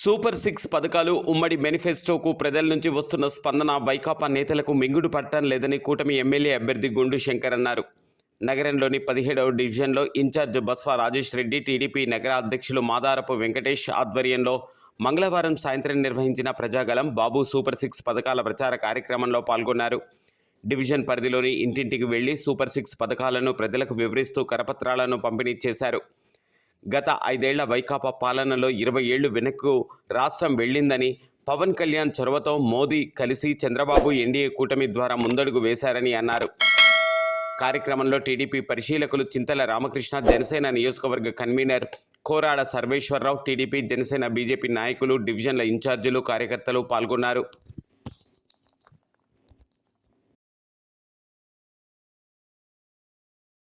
Super six పథకాలు ఉమ్మడి మేనిఫెస్టోకు ప్రజల నుంచి వస్తున్న స్పందన వైకాపా నేతలకు మింగుడు పట్టడం లేదని కూటమి ఎమ్మెల్యే అభ్యర్థి గుండు శంకర్ అన్నారు. నగరంలోని 17వ డివిజన్లో ఇన్ఛార్జ్ బస్వా రాజేష్ రెడ్డి, టీడీపీ నగర అధ్యక్షులు మాదారపు వెంకటేష్ ఆధ్వర్యంలో మంగళవారం సాయంత్రం నిర్వహించిన ప్రజాగళం బాబు సూపర్ సిక్స్ పథకాల ప్రచార కార్యక్రమంలో పాల్గొన్నారు. డివిజన్ పరిధిలోని ఇంటింటికి వెళ్లి సూపర్ సిక్స్ పథకాలను ప్రజలకు వివరిస్తూ కరపత్రాలను పంపిణీ చేశారు. గత 5 ఏళ్ల వైకాపా పాలనలో 20 ఏళ్లు వెనక్కు రాష్ట్రం వెళ్ళిందని, పవన్ కళ్యాణ్ చొరవతో మోదీ కలిసి చంద్రబాబు ఎన్డీఏ కూటమి ద్వారా ముందడుగు వేశారని అన్నారు. కార్యక్రమంలో టీడీపీ పరిశీలకులు చింతల రామకృష్ణ, జనసేన నియోజకవర్గ convener Korada Sarveswararao, TDP, Janasena, BJP నాయకులు, డివిజన్ల ఇన్ఛార్జీలు, కార్యకర్తలు పాల్గొన్నారు.